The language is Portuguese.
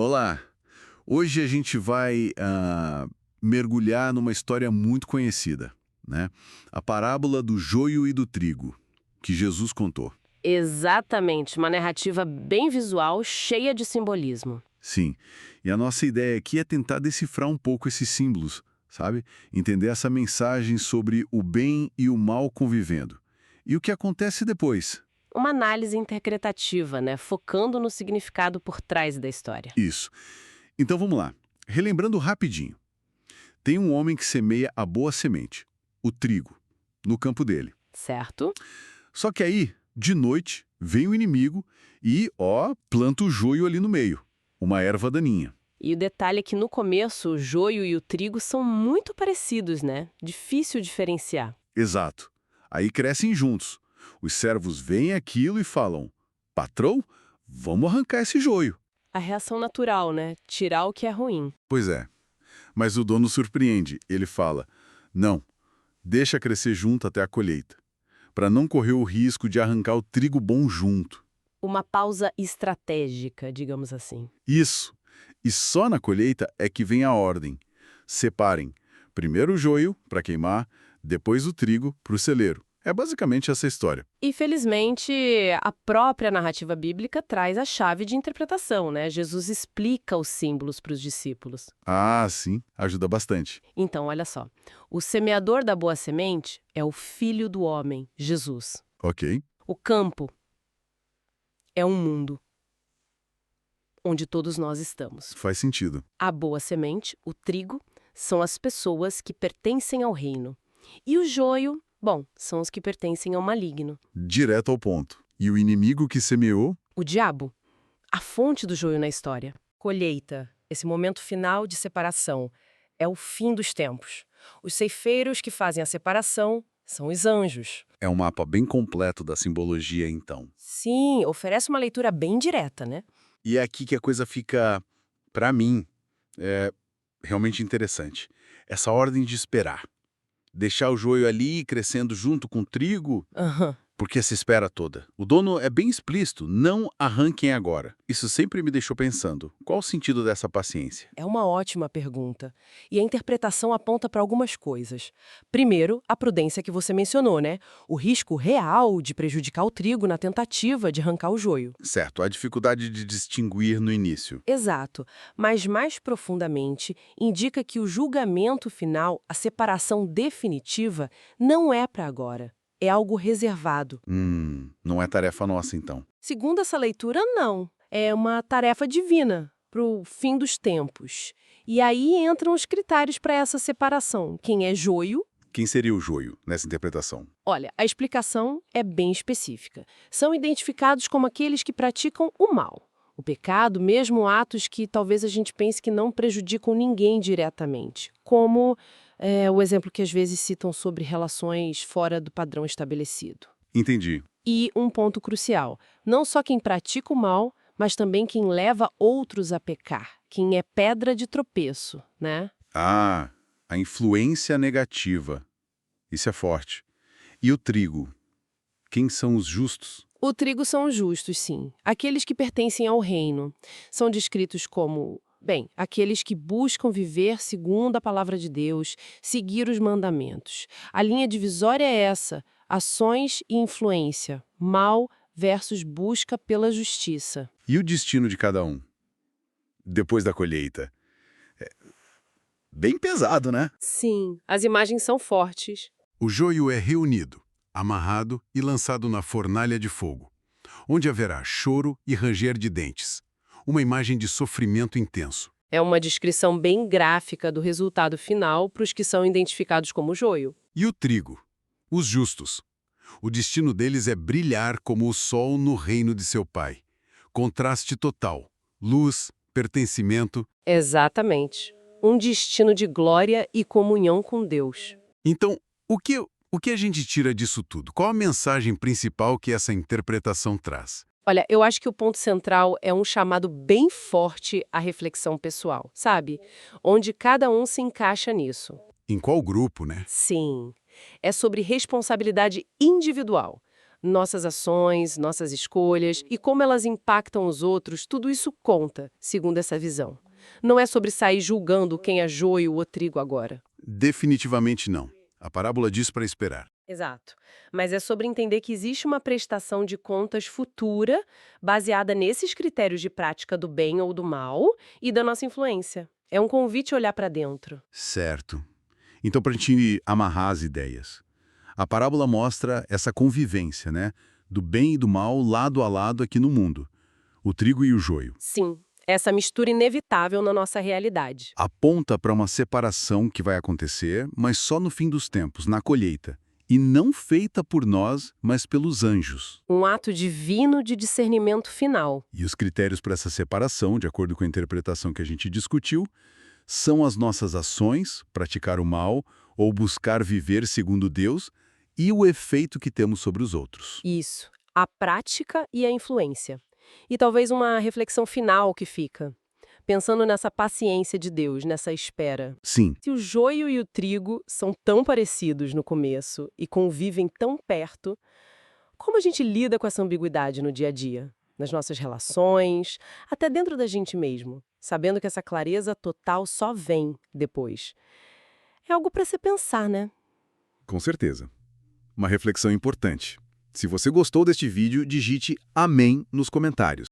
Olá! Hoje a gente vai mergulhar numa história muito conhecida, né? A parábola do joio e do trigo, que Jesus contou. Exatamente, uma narrativa bem visual, cheia de simbolismo. Sim, e a nossa ideia aqui é tentar decifrar um pouco esses símbolos, sabe? Entender essa mensagem sobre o bem e o mal convivendo. E o que acontece depois? Uma análise interpretativa, né? Focando no significado por trás da história. Isso. Então vamos lá. Relembrando rapidinho. Tem um homem que semeia a boa semente, o trigo, no campo dele. Certo? Só que aí, de noite, vem o inimigo e, planta o joio ali no meio, uma erva daninha. E o detalhe é que no começo o joio e o trigo são muito parecidos, né? Difícil diferenciar. Exato. Aí crescem juntos. Os servos veem aquilo e falam: patrão, vamos arrancar esse joio. A reação natural, né? Tirar o que é ruim. Pois é. Mas o dono surpreende. Ele fala: não, deixa crescer junto até a colheita, para não correr o risco de arrancar o trigo bom junto. Uma pausa estratégica, digamos assim. Isso. E só na colheita é que vem a ordem. Separem primeiro o joio para queimar, depois o trigo para o celeiro. É basicamente essa história. E, felizmente, a própria narrativa bíblica traz a chave de interpretação, né? Jesus explica os símbolos para os discípulos. Ah, sim, ajuda bastante. Então, olha só. O semeador da boa semente é o Filho do Homem, Jesus. Ok. O campo é um mundo onde todos nós estamos. Faz sentido. A boa semente, o trigo, são as pessoas que pertencem ao reino. E o joio, bom, são os que pertencem ao maligno. Direto ao ponto. E o inimigo que semeou? O diabo, a fonte do joio na história. Colheita, esse momento final de separação, é o fim dos tempos. Os ceifeiros que fazem a separação são os anjos. É um mapa bem completo da simbologia, então. Sim, oferece uma leitura bem direta, né? E é aqui que a coisa fica, para mim, realmente interessante. Essa ordem de esperar. Deixar o joio ali crescendo junto com o trigo, Aham. porque essa espera toda. O dono é bem explícito, não arranquem agora. Isso sempre me deixou pensando, qual o sentido dessa paciência? É uma ótima pergunta. E a interpretação aponta para algumas coisas. Primeiro, a prudência que você mencionou, né? O risco real de prejudicar o trigo na tentativa de arrancar o joio. Certo, a dificuldade de distinguir no início. Exato. Mas mais profundamente, indica que o julgamento final, a separação definitiva, não é para agora. É algo reservado. Não é tarefa nossa, então. Segundo essa leitura, não. É uma tarefa divina para o fim dos tempos. E aí entram os critérios para essa separação. Quem é joio? Quem seria o joio nessa interpretação? Olha, a explicação é bem específica. São identificados como aqueles que praticam o mal. O pecado, mesmo atos que talvez a gente pense que não prejudicam ninguém diretamente. Como o exemplo que às vezes citam sobre relações fora do padrão estabelecido. Entendi. E um ponto crucial, não só quem pratica o mal, mas também quem leva outros a pecar, quem é pedra de tropeço, né? Ah, a influência negativa. Isso é forte. E o trigo? Quem são os justos? O trigo são os justos, sim, aqueles que pertencem ao reino. São descritos como, bem, aqueles que buscam viver segundo a palavra de Deus, seguir os mandamentos. A linha divisória é essa, ações e influência, mal versus busca pela justiça. E o destino de cada um? Depois da colheita? Bem pesado, né? Sim, as imagens são fortes. O joio é reunido, amarrado e lançado na fornalha de fogo, onde haverá choro e ranger de dentes. Uma imagem de sofrimento intenso. É uma descrição bem gráfica do resultado final para os que são identificados como joio. E o trigo? Os justos. O destino deles é brilhar como o sol no reino de seu pai. Contraste total. Luz, pertencimento. Exatamente. Um destino de glória e comunhão com Deus. Então, o que a gente tira disso tudo? Qual a mensagem principal que essa interpretação traz? Olha, eu acho que o ponto central é um chamado bem forte à reflexão pessoal, sabe? Onde cada um se encaixa nisso. Em qual grupo, né? Sim, é sobre responsabilidade individual. Nossas ações, nossas escolhas e como elas impactam os outros, tudo isso conta, segundo essa visão. Não é sobre sair julgando quem é joio ou trigo agora. Definitivamente não. A parábola diz para esperar. Exato. Mas é sobre entender que existe uma prestação de contas futura baseada nesses critérios de prática do bem ou do mal e da nossa influência. É um convite a olhar para dentro. Certo. Então, para a gente amarrar as ideias, a parábola mostra essa convivência, né? Do bem e do mal lado a lado aqui no mundo. O trigo e o joio. Sim, essa mistura inevitável na nossa realidade. Aponta para uma separação que vai acontecer, mas só no fim dos tempos, na colheita. E não feita por nós, mas pelos anjos. Um ato divino de discernimento final. E os critérios para essa separação, de acordo com a interpretação que a gente discutiu, são as nossas ações, praticar o mal ou buscar viver segundo Deus, e o efeito que temos sobre os outros. Isso, a prática e a influência. E talvez uma reflexão final que fica. Pensando nessa paciência de Deus, nessa espera. Sim, Se o joio e o trigo são tão parecidos no começo e convivem tão perto, como a gente lida com essa ambiguidade no dia a dia? Nas nossas relações, até dentro da gente mesmo, sabendo que essa clareza total só vem depois. É algo para se pensar, né? Com certeza. Uma reflexão importante. Se você gostou deste vídeo, digite amém nos comentários.